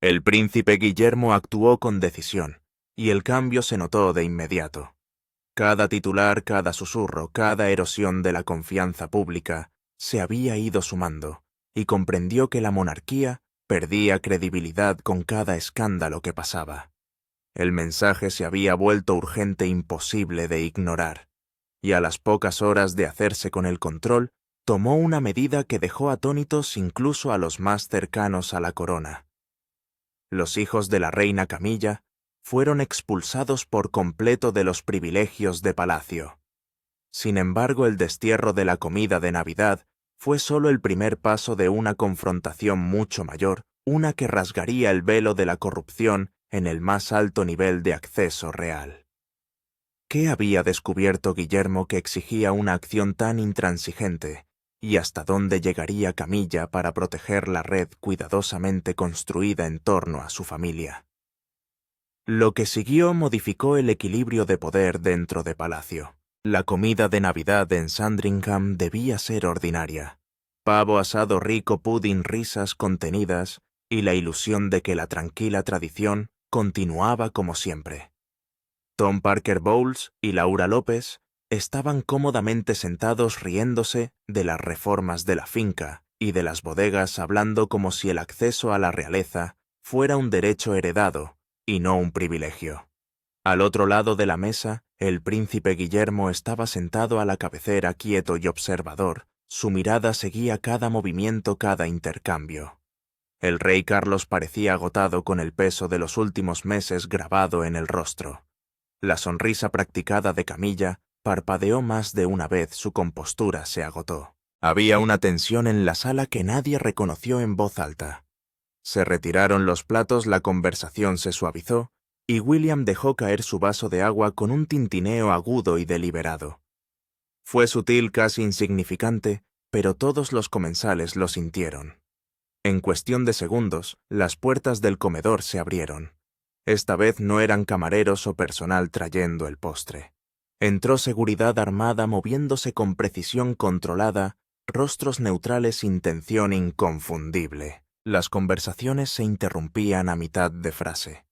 El príncipe Guillermo actuó con decisión, y el cambio se notó de inmediato. Cada titular, cada susurro, cada erosión de la confianza pública se había ido sumando, y comprendió que la monarquía perdía credibilidad con cada escándalo que pasaba. El mensaje se había vuelto urgente e imposible de ignorar, y a las pocas horas de hacerse con el control, tomó una medida que dejó atónitos incluso a los más cercanos a la corona. Los hijos de la reina Camilla fueron expulsados por completo de los privilegios de palacio. Sin embargo, el destierro de la comida de Navidad fue solo el primer paso de una confrontación mucho mayor, una que rasgaría el velo de la corrupción en el más alto nivel de acceso real. ¿Qué había descubierto Guillermo que exigía una acción tan intransigente, y hasta dónde llegaría Camilla para proteger la red cuidadosamente construida en torno a su familia? Lo que siguió modificó el equilibrio de poder dentro de Palacio. La comida de Navidad en Sandringham debía ser ordinaria. Pavo asado rico, pudding, risas contenidas y la ilusión de que la tranquila tradición continuaba como siempre. Tom Parker Bowles y Laura López estaban cómodamente sentados riéndose de las reformas de la finca y de las bodegas, hablando como si el acceso a la realeza fuera un derecho heredado y no un privilegio. Al otro lado de la mesa, el príncipe Guillermo estaba sentado a la cabecera quieto y observador. Su mirada seguía cada movimiento, cada intercambio. El rey Carlos parecía agotado con el peso de los últimos meses grabado en el rostro. La sonrisa practicada de Camilla parpadeó más de una vez, su compostura se agotó. Había una tensión en la sala que nadie reconoció en voz alta. Se retiraron los platos, la conversación se suavizó, y William dejó caer su vaso de agua con un tintineo agudo y deliberado. Fue sutil, casi insignificante, pero todos los comensales lo sintieron. En cuestión de segundos, las puertas del comedor se abrieron. Esta vez no eran camareros o personal trayendo el postre. Entró seguridad armada moviéndose con precisión controlada, rostros neutrales, intención inconfundible. Las conversaciones se interrumpían a mitad de frase.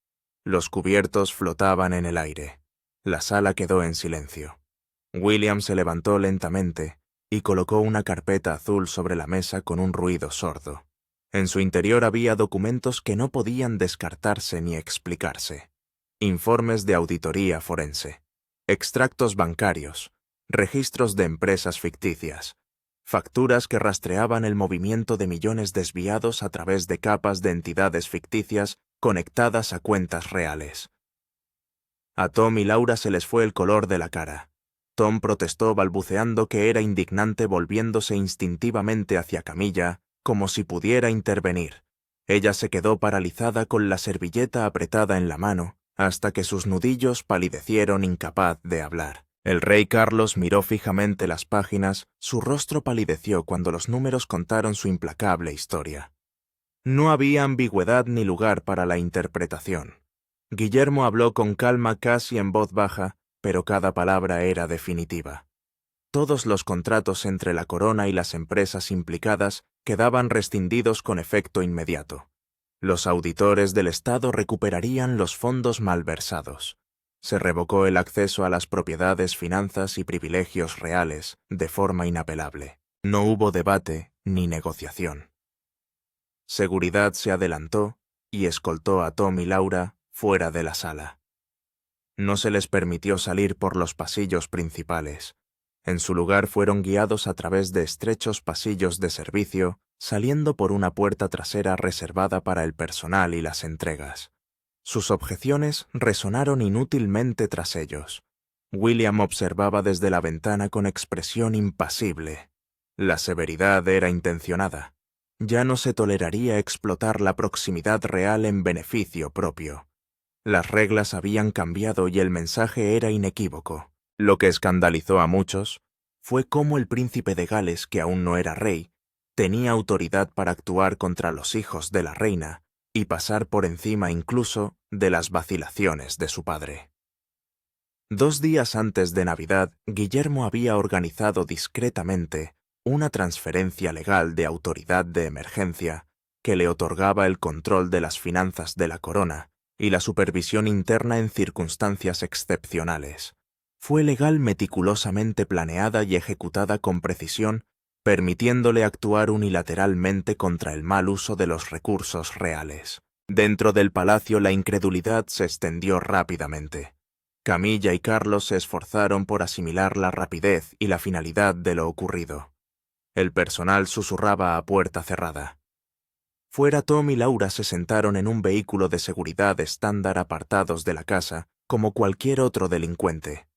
Los cubiertos flotaban en el aire. La sala quedó en silencio. William se levantó lentamente y colocó una carpeta azul sobre la mesa con un ruido sordo. En su interior había documentos que no podían descartarse ni explicarse. Informes de auditoría forense, extractos bancarios, registros de empresas ficticias, facturas que rastreaban el movimiento de millones desviados a través de capas de entidades ficticias conectadas a cuentas reales. A Tom y Laura se les fue el color de la cara. Tom protestó balbuceando que era indignante, volviéndose instintivamente hacia Camilla, como si pudiera intervenir. Ella se quedó paralizada con la servilleta apretada en la mano, hasta que sus nudillos palidecieron, incapaz de hablar. El rey Carlos miró fijamente las páginas, su rostro palideció cuando los números contaron su implacable historia. No había ambigüedad ni lugar para la interpretación. Guillermo habló con calma, casi en voz baja, pero cada palabra era definitiva. Todos los contratos entre la corona y las empresas implicadas quedaban rescindidos con efecto inmediato. Los auditores del Estado recuperarían los fondos malversados. Se revocó el acceso a las propiedades, finanzas y privilegios reales de forma inapelable. No hubo debate ni negociación. Seguridad se adelantó y escoltó a Tom y Laura fuera de la sala. No se les permitió salir por los pasillos principales. En su lugar fueron guiados a través de estrechos pasillos de servicio, saliendo por una puerta trasera reservada para el personal y las entregas. Sus objeciones resonaron inútilmente tras ellos. William observaba desde la ventana con expresión impasible. La severidad era intencionada. Ya no se toleraría explotar la proximidad real en beneficio propio. Las reglas habían cambiado y el mensaje era inequívoco. Lo que escandalizó a muchos fue cómo el príncipe de Gales, que aún no era rey, tenía autoridad para actuar contra los hijos de la reina y pasar por encima incluso de las vacilaciones de su padre. 2 días antes de Navidad, Guillermo había organizado discretamente una transferencia legal de autoridad de emergencia que le otorgaba el control de las finanzas de la corona y la supervisión interna en circunstancias excepcionales. Fue legal, meticulosamente planeada y ejecutada con precisión, permitiéndole actuar unilateralmente contra el mal uso de los recursos reales. Dentro del palacio la incredulidad se extendió rápidamente. Camilla y Carlos se esforzaron por asimilar la rapidez y la finalidad de lo ocurrido. El personal susurraba a puerta cerrada. Fuera, Tom y Laura se sentaron en un vehículo de seguridad estándar apartados de la casa, como cualquier otro delincuente.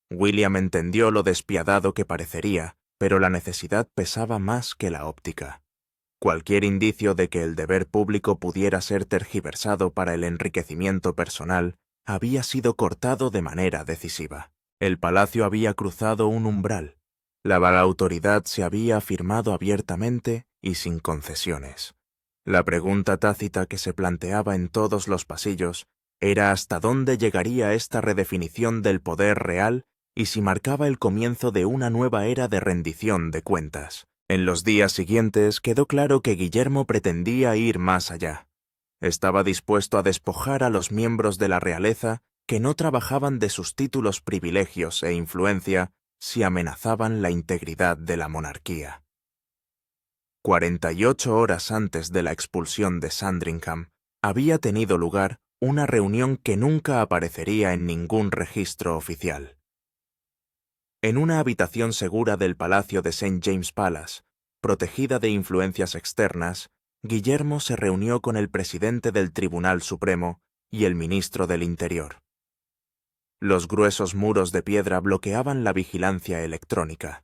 William entendió lo despiadado que parecería, pero la necesidad pesaba más que la óptica. Cualquier indicio de que el deber público pudiera ser tergiversado para el enriquecimiento personal había sido cortado de manera decisiva. El palacio había cruzado un umbral. La vaga autoridad se había afirmado abiertamente y sin concesiones. La pregunta tácita que se planteaba en todos los pasillos era hasta dónde llegaría esta redefinición del poder real y si marcaba el comienzo de una nueva era de rendición de cuentas. En los días siguientes quedó claro que Guillermo pretendía ir más allá. Estaba dispuesto a despojar a los miembros de la realeza que no trabajaban de sus títulos, privilegios e influencia si amenazaban la integridad de la monarquía. 48 horas antes de la expulsión de Sandringham, había tenido lugar una reunión que nunca aparecería en ningún registro oficial. En una habitación segura del palacio de St. James Palace, protegida de influencias externas, Guillermo se reunió con el presidente del Tribunal Supremo y el ministro del Interior. Los gruesos muros de piedra bloqueaban la vigilancia electrónica.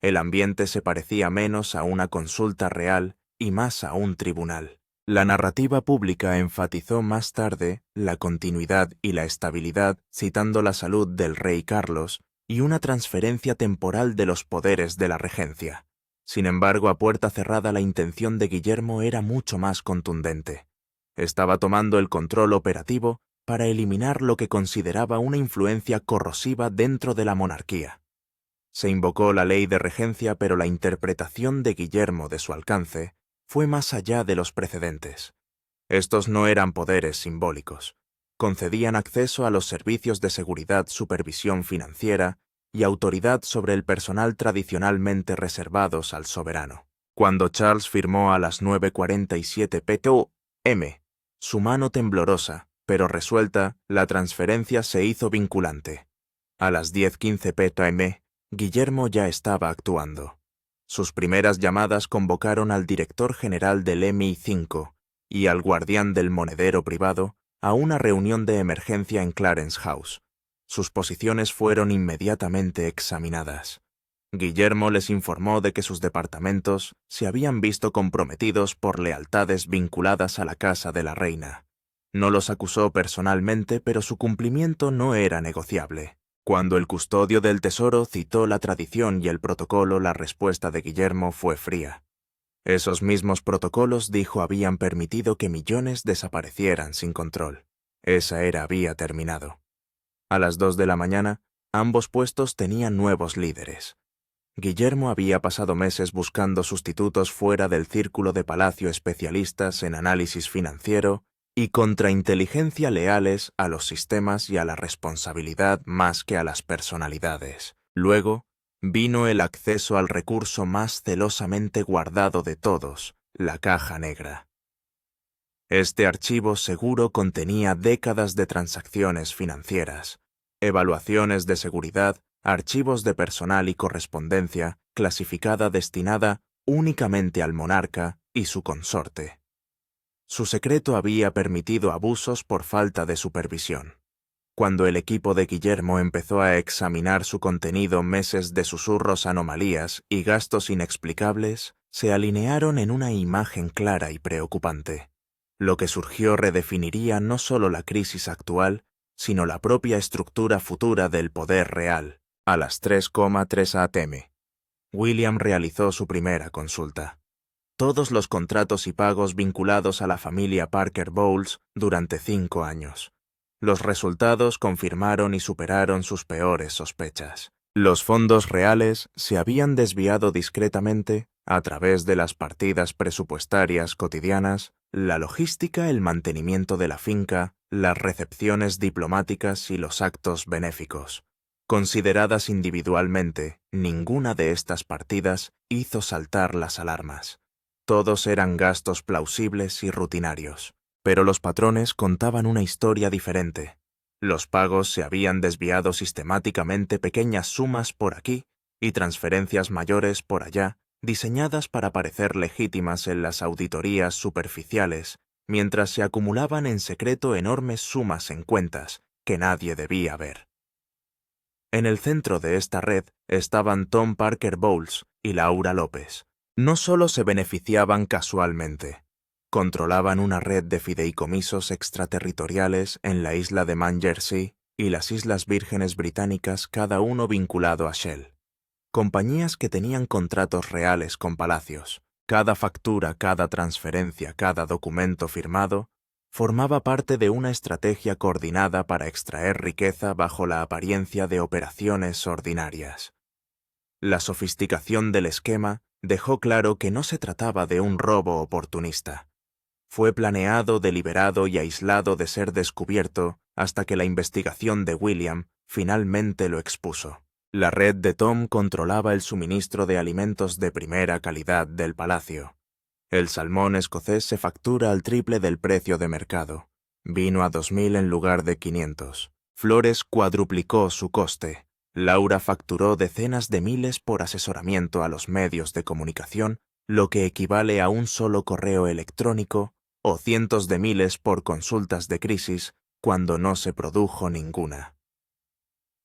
El ambiente se parecía menos a una consulta real y más a un tribunal. La narrativa pública enfatizó más tarde la continuidad y la estabilidad, citando la salud del rey Carlos y una transferencia temporal de los poderes de la regencia. Sin embargo, a puerta cerrada la intención de Guillermo era mucho más contundente. Estaba tomando el control operativo para eliminar lo que consideraba una influencia corrosiva dentro de la monarquía. Se invocó la ley de regencia, pero la interpretación de Guillermo de su alcance fue más allá de los precedentes. Estos no eran poderes simbólicos. Concedían acceso a los servicios de seguridad, supervisión financiera y autoridad sobre el personal tradicionalmente reservados al soberano. Cuando Charles firmó a las 9:47 p.m., su mano temblorosa, pero resuelta, la transferencia se hizo vinculante. A las 10:15 p.m., Guillermo ya estaba actuando. Sus primeras llamadas convocaron al director general del MI5 y al guardián del monedero privado a una reunión de emergencia en Clarence House. Sus posiciones fueron inmediatamente examinadas. Guillermo les informó de que sus departamentos se habían visto comprometidos por lealtades vinculadas a la casa de la reina. No los acusó personalmente, pero su cumplimiento no era negociable. Cuando el custodio del tesoro citó la tradición y el protocolo, la respuesta de Guillermo fue fría. Esos mismos protocolos, dijo, habían permitido que millones desaparecieran sin control. Esa era había terminado. A las 2 de la mañana, ambos puestos tenían nuevos líderes. Guillermo había pasado meses buscando sustitutos fuera del círculo de palacio, especialistas en análisis financiero y contrainteligencia, leales a los sistemas y a la responsabilidad más que a las personalidades. Luego, vino el acceso al recurso más celosamente guardado de todos, la caja negra. Este archivo seguro contenía décadas de transacciones financieras, evaluaciones de seguridad, archivos de personal y correspondencia clasificada destinada únicamente al monarca y su consorte. Su secreto había permitido abusos por falta de supervisión. Cuando el equipo de Guillermo empezó a examinar su contenido, meses de susurros, anomalías y gastos inexplicables se alinearon en una imagen clara y preocupante. Lo que surgió redefiniría no solo la crisis actual, sino la propia estructura futura del poder real. A las 3:03 a.m., William realizó su primera consulta. Todos los contratos y pagos vinculados a la familia Parker Bowles durante 5 años. Los resultados confirmaron y superaron sus peores sospechas. Los fondos reales se habían desviado discretamente a través de las partidas presupuestarias cotidianas, la logística, el mantenimiento de la finca, las recepciones diplomáticas y los actos benéficos. Consideradas individualmente, ninguna de estas partidas hizo saltar las alarmas. Todos eran gastos plausibles y rutinarios. Pero los patrones contaban una historia diferente. Los pagos se habían desviado sistemáticamente pequeñas sumas por aquí y transferencias mayores por allá, diseñadas para parecer legítimas en las auditorías superficiales, mientras se acumulaban en secreto enormes sumas en cuentas que nadie debía ver. En el centro de esta red estaban Tom Parker Bowles y Laura López. No solo se beneficiaban casualmente, controlaban una red de fideicomisos extraterritoriales en la isla de Man Jersey y las Islas Vírgenes Británicas, cada uno vinculado a Shell. Compañías que tenían contratos reales con palacios. Cada factura, cada transferencia, cada documento firmado formaba parte de una estrategia coordinada para extraer riqueza bajo la apariencia de operaciones ordinarias. La sofisticación del esquema dejó claro que no se trataba de un robo oportunista. Fue planeado, deliberado y aislado de ser descubierto hasta que la investigación de William finalmente lo expuso. La red de Tom controlaba el suministro de alimentos de primera calidad del palacio. El salmón escocés se factura al triple del precio de mercado. Vino a 2.000 en lugar de 500. Flores cuadruplicó su coste. Laura facturó decenas de miles por asesoramiento a los medios de comunicación, lo que equivale a un solo correo electrónico, o cientos de miles por consultas de crisis, cuando no se produjo ninguna.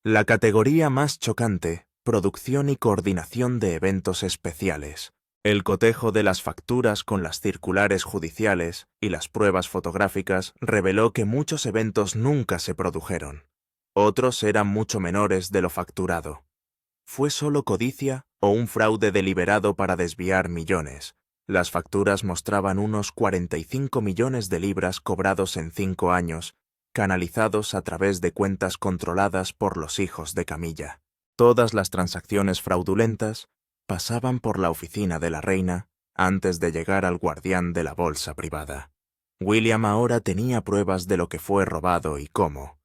La categoría más chocante, producción y coordinación de eventos especiales. El cotejo de las facturas con las circulares judiciales y las pruebas fotográficas reveló que muchos eventos nunca se produjeron. Otros eran mucho menores de lo facturado. ¿Fue solo codicia o un fraude deliberado para desviar millones? Las facturas mostraban unos 45 millones de libras cobrados en 5 años, canalizados a través de cuentas controladas por los hijos de Camilla. Todas las transacciones fraudulentas pasaban por la oficina de la reina antes de llegar al guardián de la bolsa privada. William ahora tenía pruebas de lo que fue robado y cómo.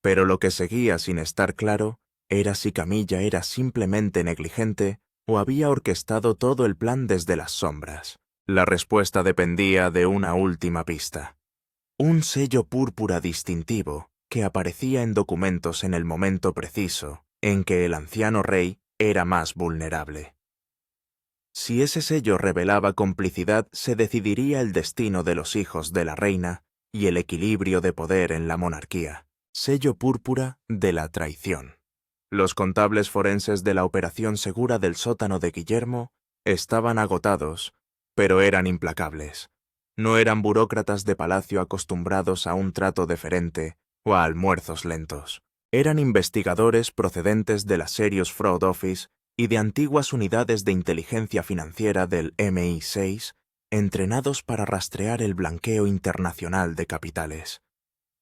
Pero lo que seguía sin estar claro era si Camilla era simplemente negligente o había orquestado todo el plan desde las sombras. La respuesta dependía de una última pista. Un sello púrpura distintivo que aparecía en documentos en el momento preciso en que el anciano rey era más vulnerable. Si ese sello revelaba complicidad, se decidiría el destino de los hijos de la reina y el equilibrio de poder en la monarquía. Sello púrpura de la traición. Los contables forenses de la operación segura del sótano de Guillermo estaban agotados, pero eran implacables. No eran burócratas de palacio acostumbrados a un trato deferente o a almuerzos lentos. Eran investigadores procedentes de la Serious Fraud Office y de antiguas unidades de inteligencia financiera del MI6, entrenados para rastrear el blanqueo internacional de capitales.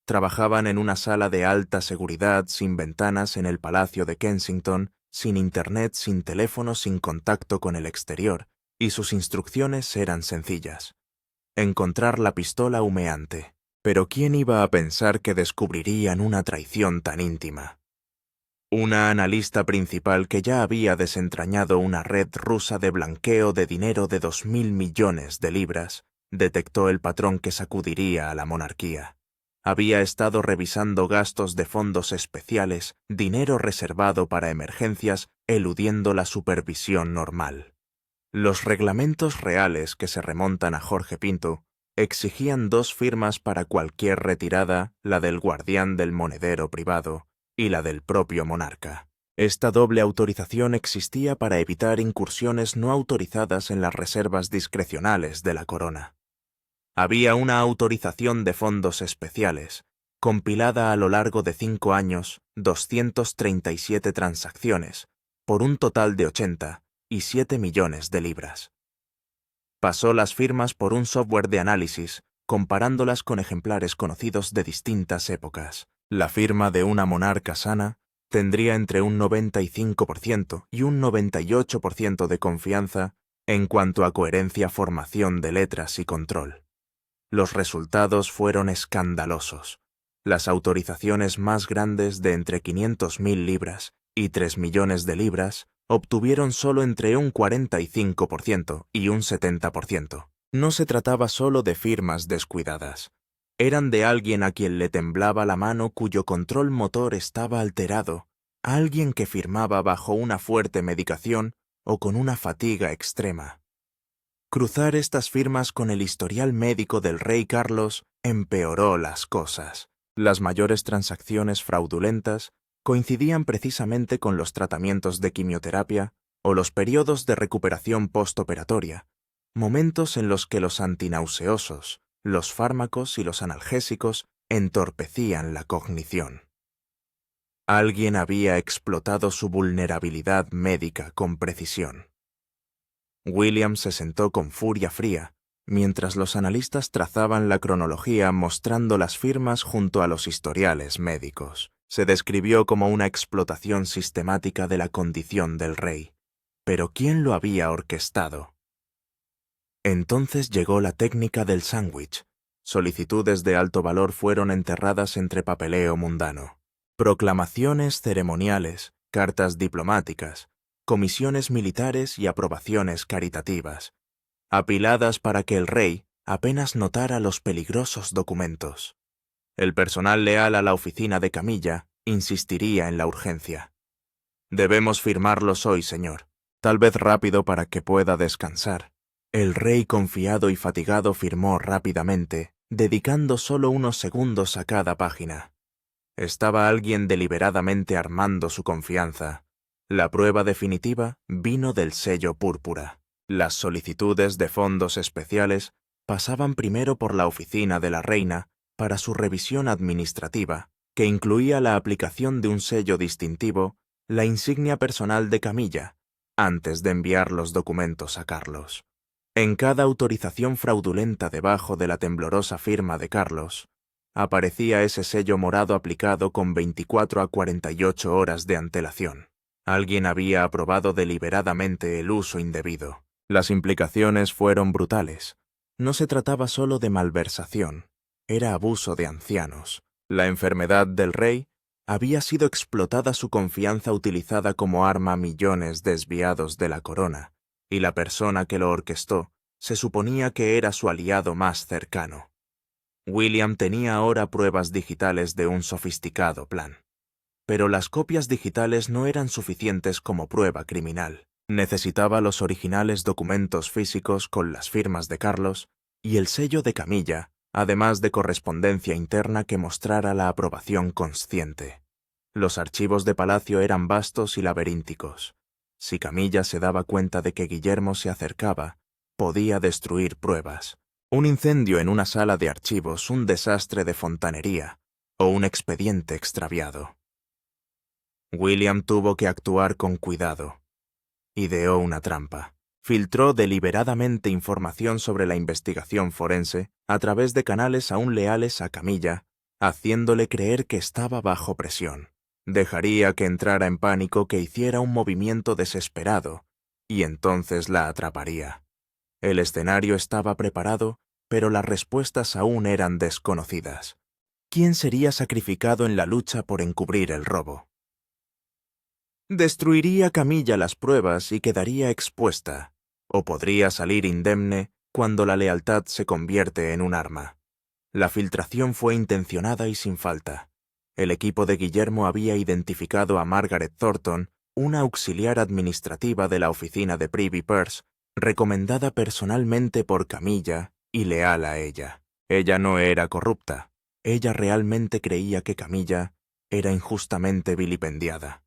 Trabajaban en una sala de alta seguridad sin ventanas en el Palacio de Kensington, sin internet, sin teléfono, sin contacto con el exterior, y sus instrucciones eran sencillas. Encontrar la pistola humeante. Pero ¿quién iba a pensar que descubrirían una traición tan íntima? Una analista principal que ya había desentrañado una red rusa de blanqueo de dinero de 2.000 millones de libras, detectó el patrón que sacudiría a la monarquía. Había estado revisando gastos de fondos especiales, dinero reservado para emergencias, eludiendo la supervisión normal. Los reglamentos reales que se remontan a Jorge Pinto exigían 2 firmas para cualquier retirada, la del guardián del monedero privado y la del propio monarca. Esta doble autorización existía para evitar incursiones no autorizadas en las reservas discrecionales de la corona. Había una autorización de fondos especiales, compilada a lo largo de 5 años, 237 transacciones, por un total de 87 millones de libras. Pasó las firmas por un software de análisis, comparándolas con ejemplares conocidos de distintas épocas. La firma de una monarca sana tendría entre un 95% y un 98% de confianza En cuanto a coherencia, formación de letras y control, los resultados fueron escandalosos. Las autorizaciones más grandes de entre 500.000 libras y 3 millones de libras obtuvieron solo entre un 45% y un 70%. No se trataba solo de firmas descuidadas. Eran de alguien a quien le temblaba la mano, cuyo control motor estaba alterado, alguien que firmaba bajo una fuerte medicación o con una fatiga extrema. Cruzar estas firmas con el historial médico del rey Carlos empeoró las cosas. Las mayores transacciones fraudulentas coincidían precisamente con los tratamientos de quimioterapia o los periodos de recuperación postoperatoria, momentos en los que los antinauseosos, los fármacos y los analgésicos entorpecían la cognición. Alguien había explotado su vulnerabilidad médica con precisión. William se sentó con furia fría, mientras los analistas trazaban la cronología mostrando las firmas junto a los historiales médicos. Se describió como una explotación sistemática de la condición del rey. Pero ¿quién lo había orquestado? Entonces llegó la técnica del sándwich. Solicitudes de alto valor fueron enterradas entre papeleo mundano. Proclamaciones ceremoniales, cartas diplomáticas, comisiones militares y aprobaciones caritativas, apiladas para que el rey apenas notara los peligrosos documentos. El personal leal a la oficina de Camilla insistiría en la urgencia. Debemos firmarlos hoy, señor. Tal vez rápido para que pueda descansar. El rey, confiado y fatigado, firmó rápidamente, dedicando solo unos segundos a cada página. Estaba alguien deliberadamente armando su confianza. La prueba definitiva vino del sello púrpura. Las solicitudes de fondos especiales pasaban primero por la oficina de la reina para su revisión administrativa, que incluía la aplicación de un sello distintivo, la insignia personal de Camilla, antes de enviar los documentos a Carlos. En cada autorización fraudulenta debajo de la temblorosa firma de Carlos, aparecía ese sello morado aplicado con 24 a 48 horas de antelación. Alguien había aprobado deliberadamente el uso indebido. Las implicaciones fueron brutales. No se trataba solo de malversación, era abuso de ancianos. La enfermedad del rey había sido explotada, su confianza utilizada como arma a millones desviados de la corona, y la persona que lo orquestó se suponía que era su aliado más cercano. William tenía ahora pruebas digitales de un sofisticado plan. Pero las copias digitales no eran suficientes como prueba criminal. Necesitaba los originales documentos físicos con las firmas de Carlos y el sello de Camilla, además de correspondencia interna que mostrara la aprobación consciente. Los archivos de palacio eran vastos y laberínticos. Si Camilla se daba cuenta de que Guillermo se acercaba, podía destruir pruebas. Un incendio en una sala de archivos, un desastre de fontanería o un expediente extraviado. William tuvo que actuar con cuidado. Ideó una trampa. Filtró deliberadamente información sobre la investigación forense a través de canales aún leales a Camilla, haciéndole creer que estaba bajo presión. Dejaría que entrara en pánico, que hiciera un movimiento desesperado, y entonces la atraparía. El escenario estaba preparado, pero las respuestas aún eran desconocidas. ¿Quién sería sacrificado en la lucha por encubrir el robo? Destruiría Camilla las pruebas y quedaría expuesta, o podría salir indemne cuando la lealtad se convierte en un arma. La filtración fue intencionada y sin falta. El equipo de Guillermo había identificado a Margaret Thornton, una auxiliar administrativa de la oficina de Privy Purse, recomendada personalmente por Camilla y leal a ella. Ella no era corrupta. Ella realmente creía que Camilla era injustamente vilipendiada.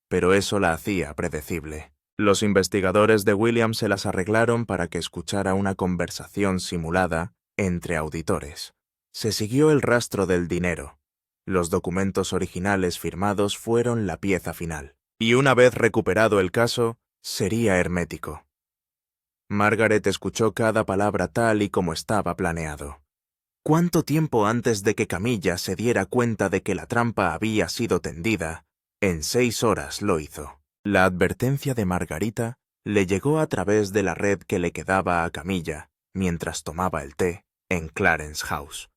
Pero eso la hacía predecible. Los investigadores de William se las arreglaron para que escuchara una conversación simulada entre auditores. Se siguió el rastro del dinero. Los documentos originales firmados fueron la pieza final. Y una vez recuperado el caso, sería hermético. Margaret escuchó cada palabra tal y como estaba planeado. ¿Cuánto tiempo antes de que Camilla se diera cuenta de que la trampa había sido tendida? En 6 horas lo hizo. La advertencia de Margarita le llegó a través de la red que le quedaba a Camilla mientras tomaba el té en Clarence House.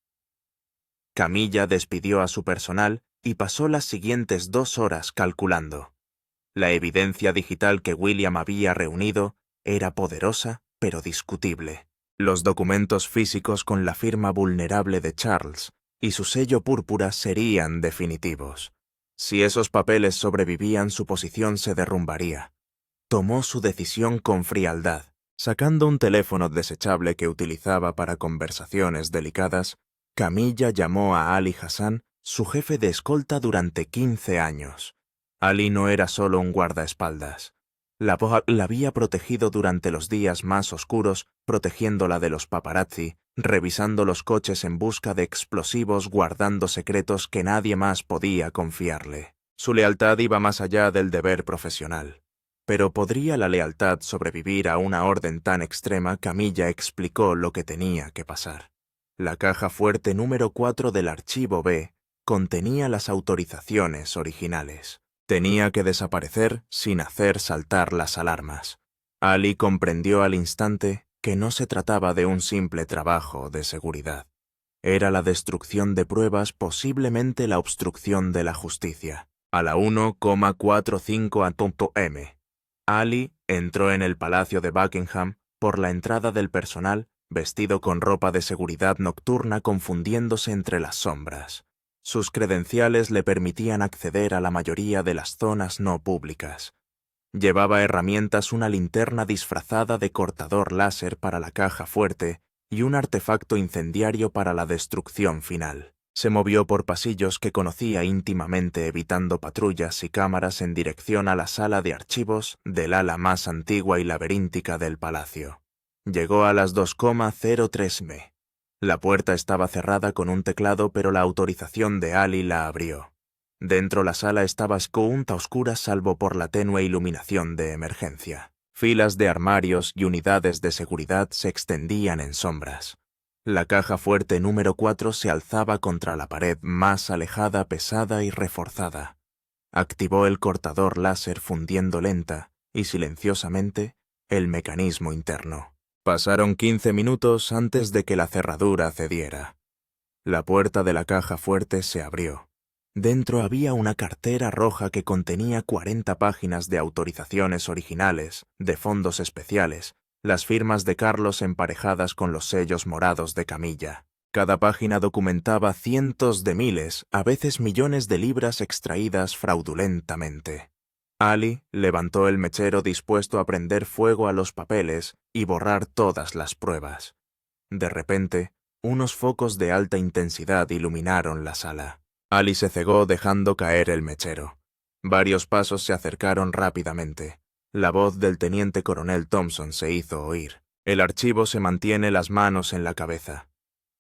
Camilla despidió a su personal y pasó las siguientes 2 horas calculando. La evidencia digital que William había reunido era poderosa pero discutible. Los documentos físicos con la firma vulnerable de Charles y su sello púrpura serían definitivos. Si esos papeles sobrevivían, su posición se derrumbaría. Tomó su decisión con frialdad. Sacando un teléfono desechable que utilizaba para conversaciones delicadas, Camilla llamó a Ali Hassan, su jefe de escolta durante 15 años. Ali no era solo un guardaespaldas. La había protegido durante los días más oscuros, protegiéndola de los paparazzi, revisando los coches en busca de explosivos, guardando secretos que nadie más podía confiarle. Su lealtad iba más allá del deber profesional. Pero ¿podría la lealtad sobrevivir a una orden tan extrema? Camilla explicó lo que tenía que pasar. La caja fuerte número 4 del archivo B contenía las autorizaciones originales. Tenía que desaparecer sin hacer saltar las alarmas. Ali comprendió al instante que no se trataba de un simple trabajo de seguridad. Era la destrucción de pruebas, posiblemente la obstrucción de la justicia. A la 1:45 a.m. Ali entró en el Palacio de Buckingham por la entrada del personal, vestido con ropa de seguridad nocturna, confundiéndose entre las sombras. Sus credenciales le permitían acceder a la mayoría de las zonas no públicas. Llevaba herramientas, una linterna disfrazada de cortador láser para la caja fuerte y un artefacto incendiario para la destrucción final. Se movió por pasillos que conocía íntimamente, evitando patrullas y cámaras, en dirección a la sala de archivos del ala más antigua y laberíntica del palacio. Llegó a las 2:03 m. La puerta estaba cerrada con un teclado, pero la autorización de Ali la abrió. Dentro la sala estaba a oscura salvo por la tenue iluminación de emergencia. Filas de armarios y unidades de seguridad se extendían en sombras. La caja fuerte número 4 se alzaba contra la pared más alejada, pesada y reforzada. Activó el cortador láser, fundiendo lenta y silenciosamente el mecanismo interno. Pasaron 15 minutos antes de que la cerradura cediera. La puerta de la caja fuerte se abrió. Dentro había una cartera roja que contenía 40 páginas de autorizaciones originales, de fondos especiales, las firmas de Carlos emparejadas con los sellos morados de Camilla. Cada página documentaba cientos de miles, a veces millones de libras extraídas fraudulentamente. Ali levantó el mechero, dispuesto a prender fuego a los papeles y borrar todas las pruebas. De repente, unos focos de alta intensidad iluminaron la sala. Ali se cegó, dejando caer el mechero. Varios pasos se acercaron rápidamente. La voz del teniente coronel Thompson se hizo oír. El archivo se mantiene, las manos en la cabeza.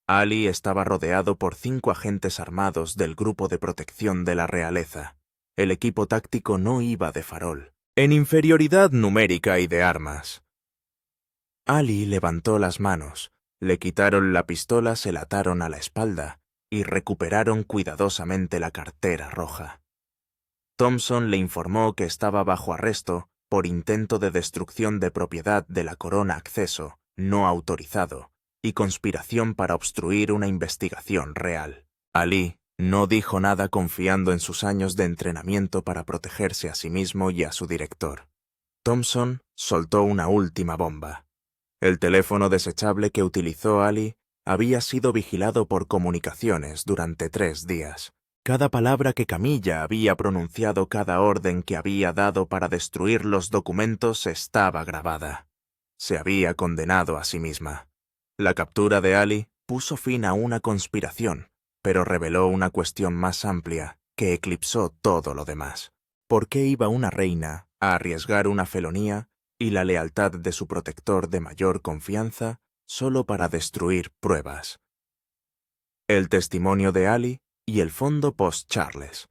Ali estaba rodeado por 5 agentes armados del Grupo de Protección de la Realeza. El equipo táctico no iba de farol, en inferioridad numérica y de armas. Ali levantó las manos, le quitaron la pistola, se la ataron a la espalda y recuperaron cuidadosamente la cartera roja. Thompson le informó que estaba bajo arresto por intento de destrucción de propiedad de la corona, acceso no autorizado y conspiración para obstruir una investigación real. Ali no dijo nada, confiando en sus años de entrenamiento para protegerse a sí mismo y a su director. Thompson soltó una última bomba. El teléfono desechable que utilizó Ali había sido vigilado por comunicaciones durante 3 días. Cada palabra que Camilla había pronunciado, cada orden que había dado para destruir los documentos estaba grabada. Se había condenado a sí misma. La captura de Ali puso fin a una conspiración, pero reveló una cuestión más amplia que eclipsó todo lo demás. ¿Por qué iba una reina a arriesgar una felonía y la lealtad de su protector de mayor confianza solo para destruir pruebas? El testimonio de Ali y el fondo post-Charles.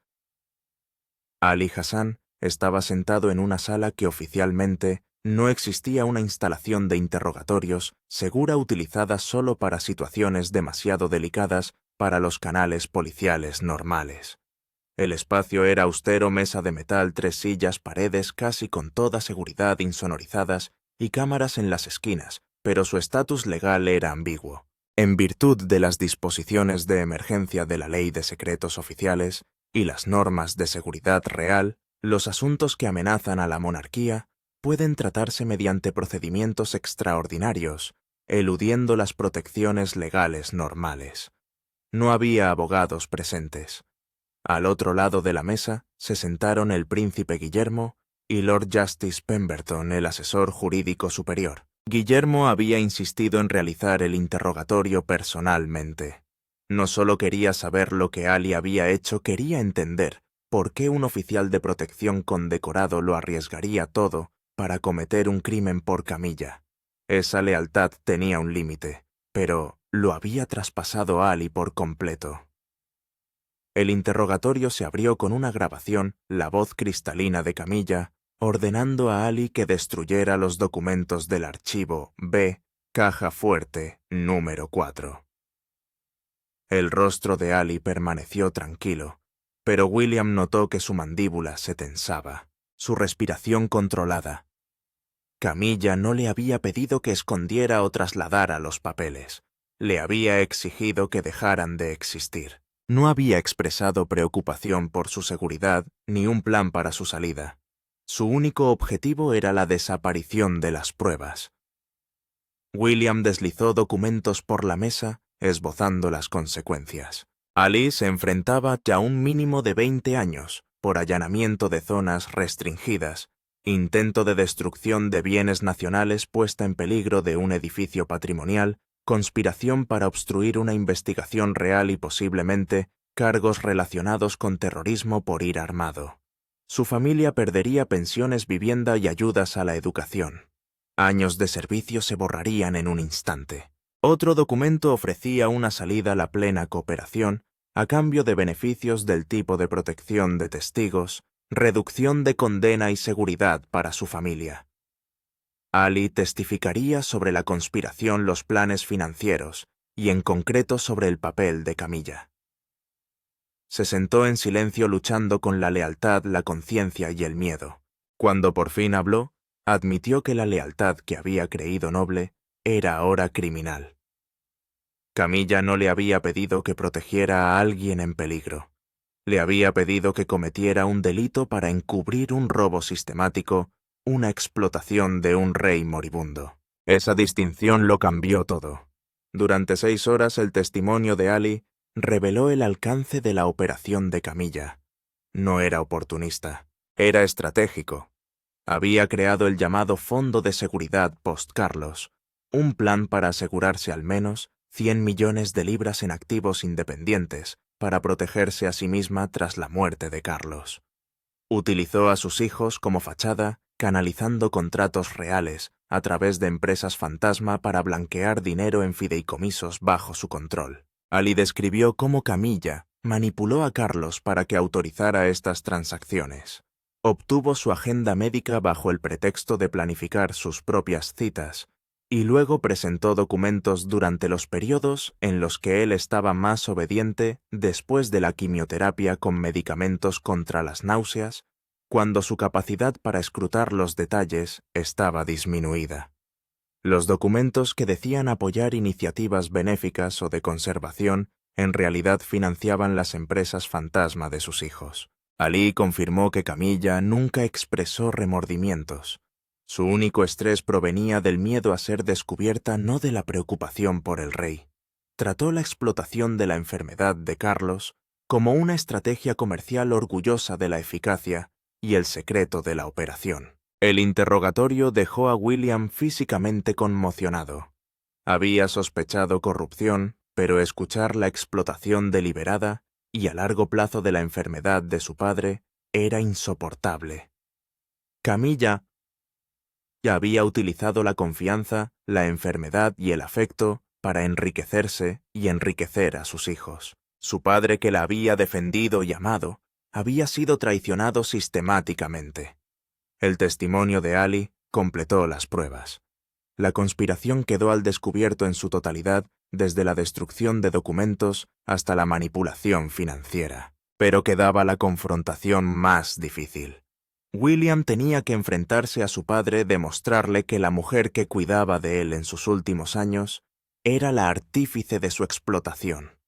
Ali Hassan estaba sentado en una sala que oficialmente no existía, una instalación de interrogatorios segura utilizada solo para situaciones demasiado delicadas para los canales policiales normales. El espacio era austero, mesa de metal, 3 sillas, paredes casi con toda seguridad insonorizadas y cámaras en las esquinas, pero su estatus legal era ambiguo. En virtud de las disposiciones de emergencia de la Ley de Secretos Oficiales y las normas de seguridad real, los asuntos que amenazan a la monarquía pueden tratarse mediante procedimientos extraordinarios, eludiendo las protecciones legales normales. No había abogados presentes. Al otro lado de la mesa se sentaron el príncipe Guillermo y Lord Justice Pemberton, el asesor jurídico superior. Guillermo había insistido en realizar el interrogatorio personalmente. No solo quería saber lo que Ali había hecho, quería entender por qué un oficial de protección condecorado lo arriesgaría todo para cometer un crimen por Camilla. Esa lealtad tenía un límite, pero lo había traspasado Ali por completo. El interrogatorio se abrió con una grabación, la voz cristalina de Camilla, ordenando a Ali que destruyera los documentos del archivo B, caja fuerte, número 4. El rostro de Ali permaneció tranquilo, pero William notó que su mandíbula se tensaba, su respiración controlada. Camilla no le había pedido que escondiera o trasladara los papeles. Le había exigido que dejaran de existir. No había expresado preocupación por su seguridad ni un plan para su salida. Su único objetivo era la desaparición de las pruebas. William deslizó documentos por la mesa, esbozando las consecuencias. Ali se enfrentaba ya a un mínimo de 20 años por allanamiento de zonas restringidas, intento de destrucción de bienes nacionales, puesta en peligro de un edificio patrimonial, conspiración para obstruir una investigación real y posiblemente cargos relacionados con terrorismo por ir armado. Su familia perdería pensiones, vivienda y ayudas a la educación. Años de servicio se borrarían en un instante. Otro documento ofrecía una salida a la plena cooperación a cambio de beneficios del tipo de protección de testigos, reducción de condena y seguridad para su familia. Ali testificaría sobre la conspiración, los planes financieros y en concreto sobre el papel de Camilla. Se sentó en silencio luchando con la lealtad, la conciencia y el miedo. Cuando por fin habló, admitió que la lealtad que había creído noble era ahora criminal. Camilla no le había pedido que protegiera a alguien en peligro. Le había pedido que cometiera un delito para encubrir un robo sistemático, una explotación de un rey moribundo. Esa distinción lo cambió todo. Durante 6 horas el testimonio de Ali reveló el alcance de la operación de Camilla. No era oportunista, era estratégico. Había creado el llamado Fondo de Seguridad Post-Carlos, un plan para asegurarse al menos 100 millones de libras en activos independientes para protegerse a sí misma tras la muerte de Carlos. Utilizó a sus hijos como fachada, canalizando contratos reales a través de empresas fantasma para blanquear dinero en fideicomisos bajo su control. Ali describió cómo Camilla manipuló a Carlos para que autorizara estas transacciones. Obtuvo su agenda médica bajo el pretexto de planificar sus propias citas, y luego presentó documentos durante los periodos en los que él estaba más obediente después de la quimioterapia con medicamentos contra las náuseas, cuando su capacidad para escrutar los detalles estaba disminuida. Los documentos que decían apoyar iniciativas benéficas o de conservación en realidad financiaban las empresas fantasma de sus hijos. Ali confirmó que Camilla nunca expresó remordimientos. Su único estrés provenía del miedo a ser descubierta, no de la preocupación por el rey. Trató la explotación de la enfermedad de Carlos como una estrategia comercial orgullosa de la eficacia y el secreto de la operación. El interrogatorio dejó a William físicamente conmocionado. Había sospechado corrupción, pero escuchar la explotación deliberada y a largo plazo de la enfermedad de su padre era insoportable. Camilla ya había utilizado la confianza, la enfermedad y el afecto para enriquecerse y enriquecer a sus hijos. Su padre, que la había defendido y amado, había sido traicionado sistemáticamente. El testimonio de Ali completó las pruebas. La conspiración quedó al descubierto en su totalidad, desde la destrucción de documentos hasta la manipulación financiera. Pero quedaba la confrontación más difícil. William tenía que enfrentarse a su padre, demostrarle que la mujer que cuidaba de él en sus últimos años era la artífice de su explotación.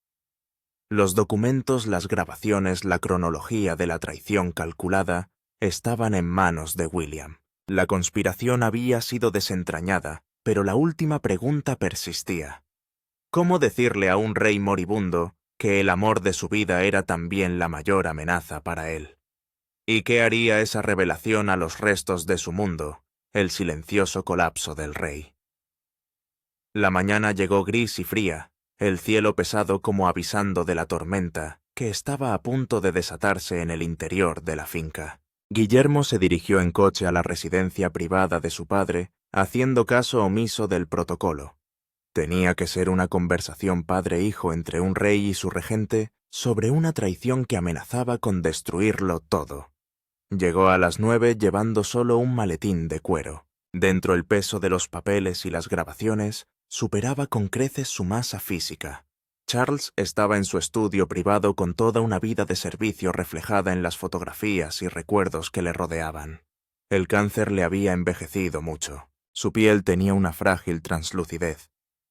Los documentos, las grabaciones, la cronología de la traición calculada estaban en manos de William. La conspiración había sido desentrañada, pero la última pregunta persistía. ¿Cómo decirle a un rey moribundo que el amor de su vida era también la mayor amenaza para él? ¿Y qué haría esa revelación a los restos de su mundo, el silencioso colapso del rey? La mañana llegó gris y fría, el cielo pesado como avisando de la tormenta que estaba a punto de desatarse en el interior de la finca. Guillermo se dirigió en coche a la residencia privada de su padre, haciendo caso omiso del protocolo. Tenía que ser una conversación padre-hijo entre un rey y su regente sobre una traición que amenazaba con destruirlo todo. Llegó a las 9 llevando solo un maletín de cuero. Dentro el peso de los papeles y las grabaciones superaba con creces su masa física. Charles estaba en su estudio privado con toda una vida de servicio reflejada en las fotografías y recuerdos que le rodeaban. El cáncer le había envejecido mucho. Su piel tenía una frágil translucidez.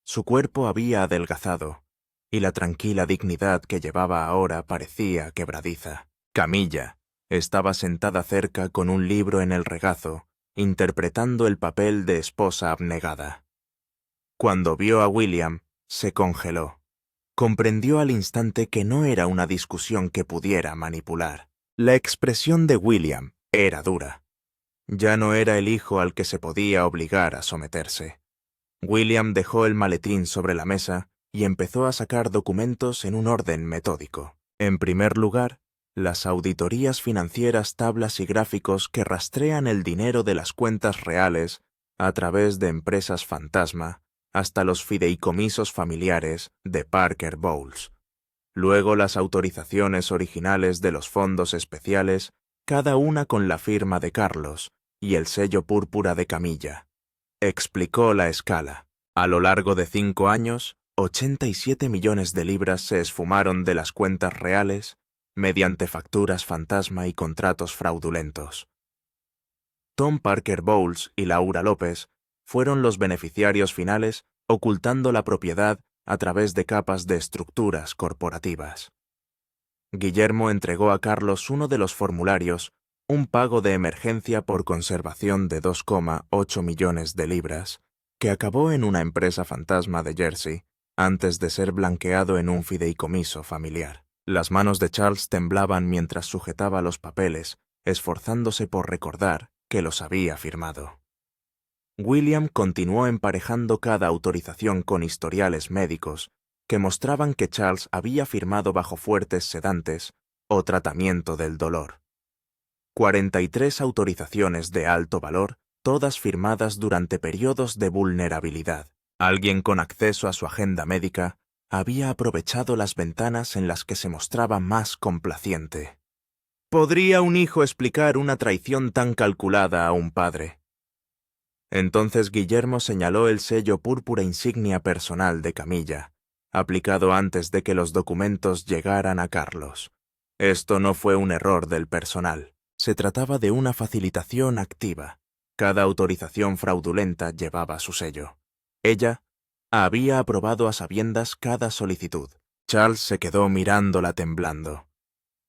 Su cuerpo había adelgazado, y la tranquila dignidad que llevaba ahora parecía quebradiza. Camilla estaba sentada cerca con un libro en el regazo, interpretando el papel de esposa abnegada. Cuando vio a William, se congeló. Comprendió al instante que no era una discusión que pudiera manipular. La expresión de William era dura. Ya no era el hijo al que se podía obligar a someterse. William dejó el maletín sobre la mesa y empezó a sacar documentos en un orden metódico. En primer lugar, las auditorías financieras, tablas y gráficos que rastrean el dinero de las cuentas reales a través de empresas fantasma hasta los fideicomisos familiares de Parker Bowles. Luego las autorizaciones originales de los fondos especiales, cada una con la firma de Carlos y el sello púrpura de Camilla. Explicó la escala. A lo largo de 5 años, 87 millones de libras se esfumaron de las cuentas reales mediante facturas fantasma y contratos fraudulentos. Tom Parker Bowles y Laura López fueron los beneficiarios finales, ocultando la propiedad a través de capas de estructuras corporativas. Guillermo entregó a Carlos uno de los formularios, un pago de emergencia por conservación de 2,8 millones de libras, que acabó en una empresa fantasma de Jersey, antes de ser blanqueado en un fideicomiso familiar. Las manos de Charles temblaban mientras sujetaba los papeles, esforzándose por recordar que los había firmado. William continuó emparejando cada autorización con historiales médicos que mostraban que Charles había firmado bajo fuertes sedantes o tratamiento del dolor. 43 autorizaciones de alto valor, todas firmadas durante periodos de vulnerabilidad. Alguien con acceso a su agenda médica había aprovechado las ventanas en las que se mostraba más complaciente. ¿Podría un hijo explicar una traición tan calculada a un padre? Entonces Guillermo señaló el sello púrpura insignia personal de Camilla, aplicado antes de que los documentos llegaran a Carlos. Esto no fue un error del personal. Se trataba de una facilitación activa. Cada autorización fraudulenta llevaba su sello. Ella había aprobado a sabiendas cada solicitud. Charles se quedó mirándola temblando.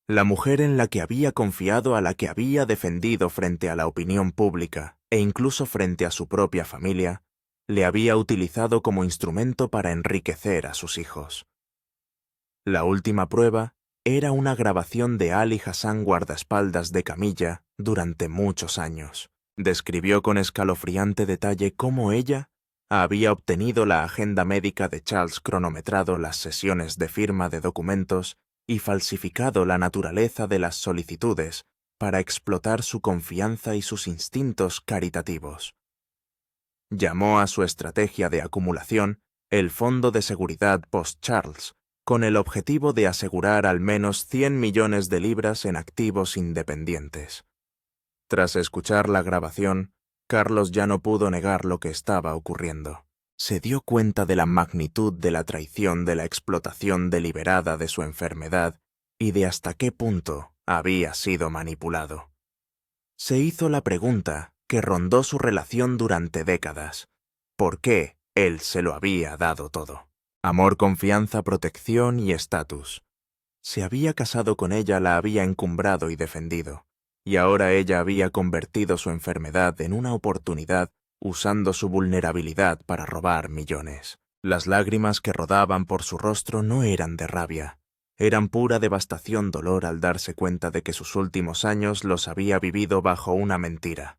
La mujer en la que había confiado, a la que había defendido frente a la opinión pública e incluso frente a su propia familia, le había utilizado como instrumento para enriquecer a sus hijos. La última prueba era una grabación de Ali Hassan, guardaespaldas de Camilla, durante muchos años. Describió con escalofriante detalle cómo ella había obtenido la agenda médica de Charles, cronometrado las sesiones de firma de documentos y falsificado la naturaleza de las solicitudes para explotar su confianza y sus instintos caritativos. Llamó a su estrategia de acumulación el Fondo de Seguridad Post-Charles, con el objetivo de asegurar al menos 100 millones de libras en activos independientes. Tras escuchar la grabación, Carlos ya no pudo negar lo que estaba ocurriendo. Se dio cuenta de la magnitud de la traición, de la explotación deliberada de su enfermedad y de hasta qué punto había sido manipulado. Se hizo la pregunta que rondó su relación durante décadas. ¿Por qué él se lo había dado todo? Amor, confianza, protección y estatus. Se había casado con ella, la había encumbrado y defendido, y ahora ella había convertido su enfermedad en una oportunidad usando su vulnerabilidad para robar millones. Las lágrimas que rodaban por su rostro no eran de rabia, eran pura devastación, dolor al darse cuenta de que sus últimos años los había vivido bajo una mentira.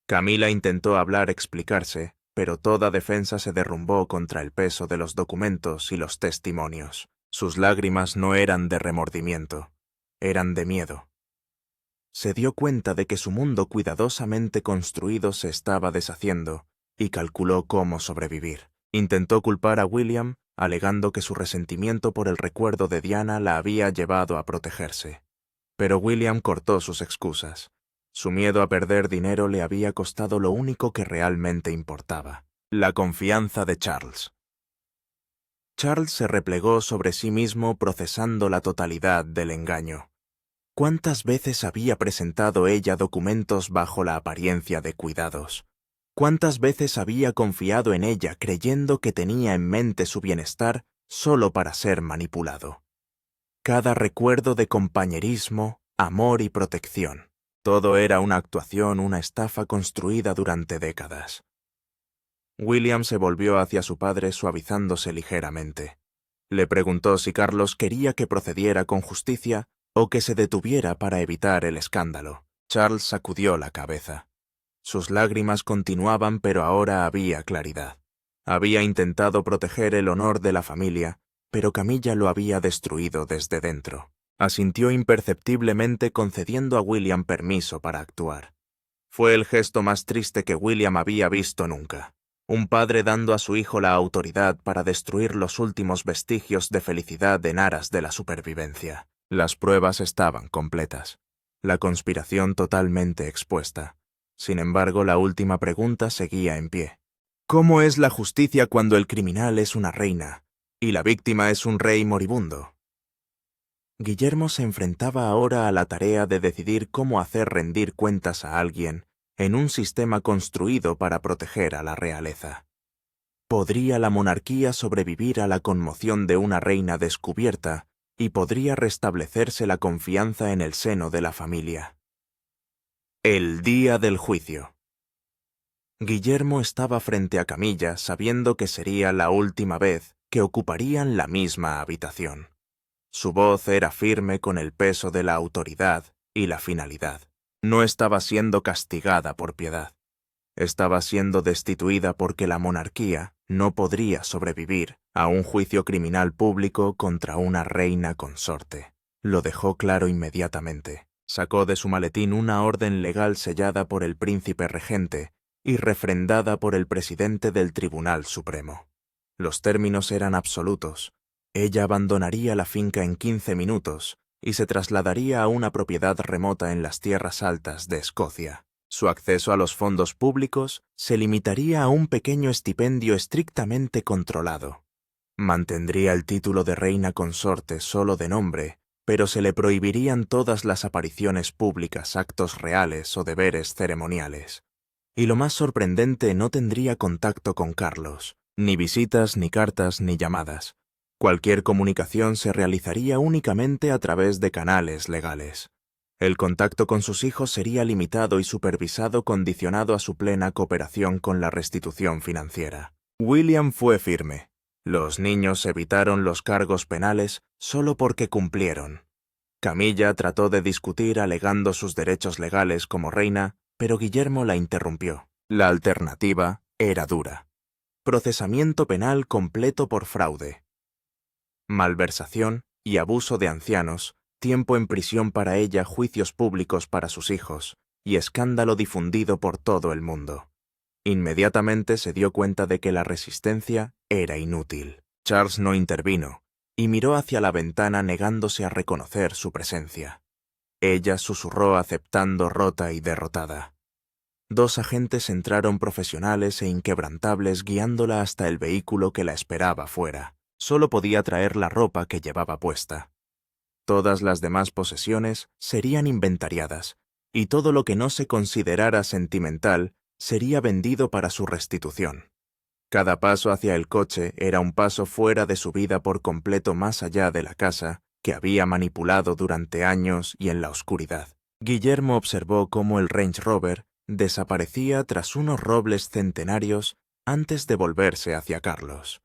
Camila intentó hablar, explicarse, pero toda defensa se derrumbó contra el peso de los documentos y los testimonios. Sus lágrimas no eran de remordimiento, eran de miedo. Se dio cuenta de que su mundo cuidadosamente construido se estaba deshaciendo y calculó cómo sobrevivir. Intentó culpar a William, alegando que su resentimiento por el recuerdo de Diana la había llevado a protegerse. Pero William cortó sus excusas. Su miedo a perder dinero le había costado lo único que realmente importaba: la confianza de Charles. Charles se replegó sobre sí mismo procesando la totalidad del engaño. ¿Cuántas veces había presentado ella documentos bajo la apariencia de cuidados? ¿Cuántas veces había confiado en ella creyendo que tenía en mente su bienestar solo para ser manipulado? Cada recuerdo de compañerismo, amor y protección. Todo era una actuación, una estafa construida durante décadas. William se volvió hacia su padre suavizándose ligeramente. Le preguntó si Carlos quería que procediera con justicia o que se detuviera para evitar el escándalo. Charles sacudió la cabeza. Sus lágrimas continuaban, pero ahora había claridad. Había intentado proteger el honor de la familia, pero Camilla lo había destruido desde dentro. Asintió imperceptiblemente, concediendo a William permiso para actuar. Fue el gesto más triste que William había visto nunca. Un padre dando a su hijo la autoridad para destruir los últimos vestigios de felicidad en aras de la supervivencia. Las pruebas estaban completas. La conspiración totalmente expuesta. Sin embargo, la última pregunta seguía en pie. ¿Cómo es la justicia cuando el criminal es una reina y la víctima es un rey moribundo? Guillermo se enfrentaba ahora a la tarea de decidir cómo hacer rendir cuentas a alguien en un sistema construido para proteger a la realeza. ¿Podría la monarquía sobrevivir a la conmoción de una reina descubierta y podría restablecerse la confianza en el seno de la familia? El día del juicio. Guillermo estaba frente a Camilla sabiendo que sería la última vez que ocuparían la misma habitación. Su voz era firme con el peso de la autoridad y la finalidad. No estaba siendo castigada por piedad. Estaba siendo destituida porque la monarquía no podría sobrevivir a un juicio criminal público contra una reina consorte. Lo dejó claro inmediatamente. Sacó de su maletín una orden legal sellada por el príncipe regente y refrendada por el presidente del Tribunal Supremo. Los términos eran absolutos. Ella abandonaría la finca en 15 minutos y se trasladaría a una propiedad remota en las tierras altas de Escocia. Su acceso a los fondos públicos se limitaría a un pequeño estipendio estrictamente controlado. Mantendría el título de reina consorte solo de nombre, pero se le prohibirían todas las apariciones públicas, actos reales o deberes ceremoniales. Y lo más sorprendente, no tendría contacto con Carlos, ni visitas, ni cartas, ni llamadas. Cualquier comunicación se realizaría únicamente a través de canales legales. El contacto con sus hijos sería limitado y supervisado, condicionado a su plena cooperación con la restitución financiera. William fue firme. Los niños evitaron los cargos penales solo porque cumplieron. Camilla trató de discutir alegando sus derechos legales como reina, pero Guillermo la interrumpió. La alternativa era dura. Procesamiento penal completo por fraude, malversación y abuso de ancianos, tiempo en prisión para ella, juicios públicos para sus hijos y escándalo difundido por todo el mundo. Inmediatamente se dio cuenta de que la resistencia era inútil. Charles no intervino y miró hacia la ventana negándose a reconocer su presencia. Ella susurró aceptando, rota y derrotada. 2 agentes entraron, profesionales e inquebrantables, guiándola hasta el vehículo que la esperaba fuera. Solo podía traer la ropa que llevaba puesta. Todas las demás posesiones serían inventariadas, y todo lo que no se considerara sentimental sería vendido para su restitución. Cada paso hacia el coche era un paso fuera de su vida por completo, más allá de la casa que había manipulado durante años y en la oscuridad. Guillermo observó cómo el Range Rover desaparecía tras unos robles centenarios antes de volverse hacia Carlos.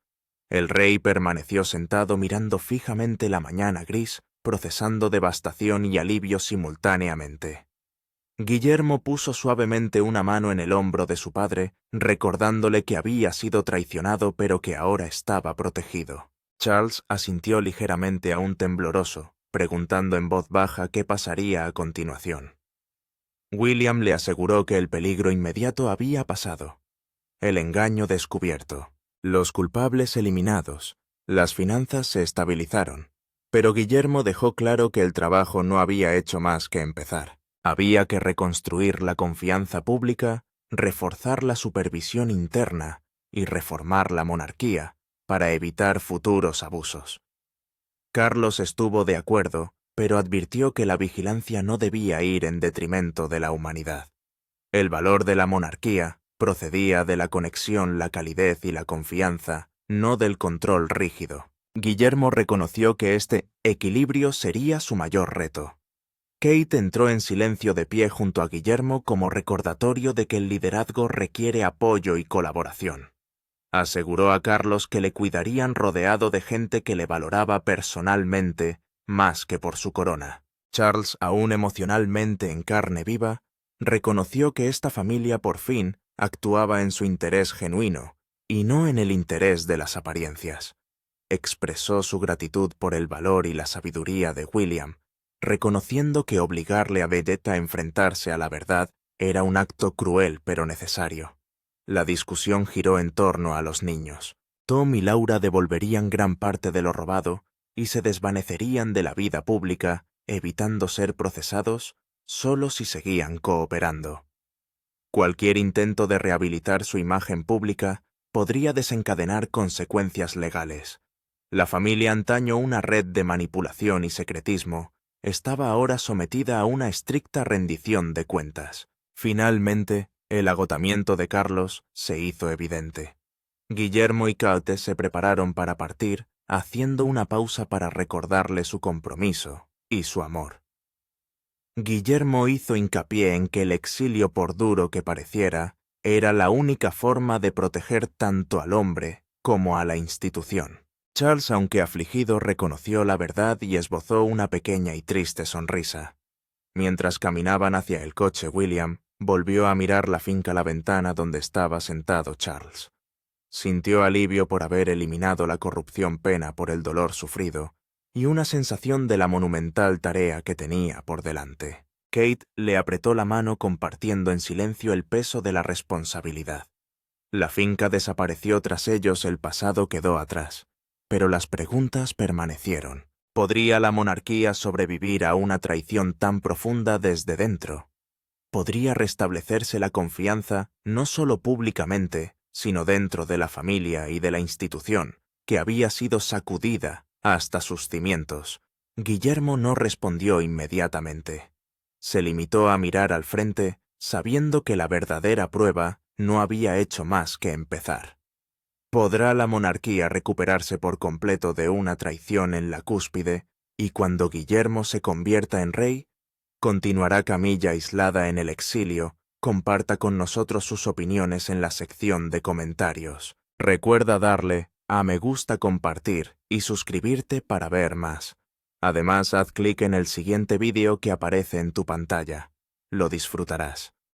El rey permaneció sentado mirando fijamente la mañana gris, procesando devastación y alivio simultáneamente. Guillermo puso suavemente una mano en el hombro de su padre, recordándole que había sido traicionado pero que ahora estaba protegido. Charles asintió ligeramente, aún tembloroso, preguntando en voz baja qué pasaría a continuación. William le aseguró que el peligro inmediato había pasado. El engaño descubierto, los culpables eliminados, las finanzas se estabilizaron, pero Guillermo dejó claro que el trabajo no había hecho más que empezar. Había que reconstruir la confianza pública, reforzar la supervisión interna y reformar la monarquía para evitar futuros abusos. Carlos estuvo de acuerdo, pero advirtió que la vigilancia no debía ir en detrimento de la humanidad. El valor de la monarquía procedía de la conexión, la calidez y la confianza, no del control rígido. Guillermo reconoció que este equilibrio sería su mayor reto. Kate entró en silencio de pie junto a Guillermo como recordatorio de que el liderazgo requiere apoyo y colaboración. Aseguró a Carlos que le cuidarían rodeado de gente que le valoraba personalmente más que por su corona. Charles, aún emocionalmente en carne viva, reconoció que esta familia por fin actuaba en su interés genuino y no en el interés de las apariencias. Expresó su gratitud por el valor y la sabiduría de William, reconociendo que obligarle a Bennett a enfrentarse a la verdad era un acto cruel pero necesario. La discusión giró en torno a los niños. Tom y Laura devolverían gran parte de lo robado y se desvanecerían de la vida pública, evitando ser procesados solo si seguían cooperando. Cualquier intento de rehabilitar su imagen pública podría desencadenar consecuencias legales. La familia, antaño una red de manipulación y secretismo, estaba ahora sometida a una estricta rendición de cuentas. Finalmente, el agotamiento de Carlos se hizo evidente. Guillermo y Kate se prepararon para partir, haciendo una pausa para recordarle su compromiso y su amor. Guillermo hizo hincapié en que el exilio, por duro que pareciera, era la única forma de proteger tanto al hombre como a la institución. Charles, aunque afligido, reconoció la verdad y esbozó una pequeña y triste sonrisa. Mientras caminaban hacia el coche, William volvió a mirar la finca a la ventana donde estaba sentado Charles. Sintió alivio por haber eliminado la corrupción, pena por el dolor sufrido y una sensación de la monumental tarea que tenía por delante. Kate le apretó la mano, compartiendo en silencio el peso de la responsabilidad. La finca desapareció tras ellos, el pasado quedó atrás, pero las preguntas permanecieron. ¿Podría la monarquía sobrevivir a una traición tan profunda desde dentro? ¿Podría restablecerse la confianza no solo públicamente, sino dentro de la familia y de la institución, que había sido sacudida hasta sus cimientos? Guillermo no respondió inmediatamente. Se limitó a mirar al frente, sabiendo que la verdadera prueba no había hecho más que empezar. ¿Podrá la monarquía recuperarse por completo de una traición en la cúspide, y cuando Guillermo se convierta en rey, continuará Camilla aislada en el exilio? Comparta con nosotros sus opiniones en la sección de comentarios. Recuerda darle a me gusta, compartir y suscribirte para ver más. Además, haz clic en el siguiente vídeo que aparece en tu pantalla. Lo disfrutarás.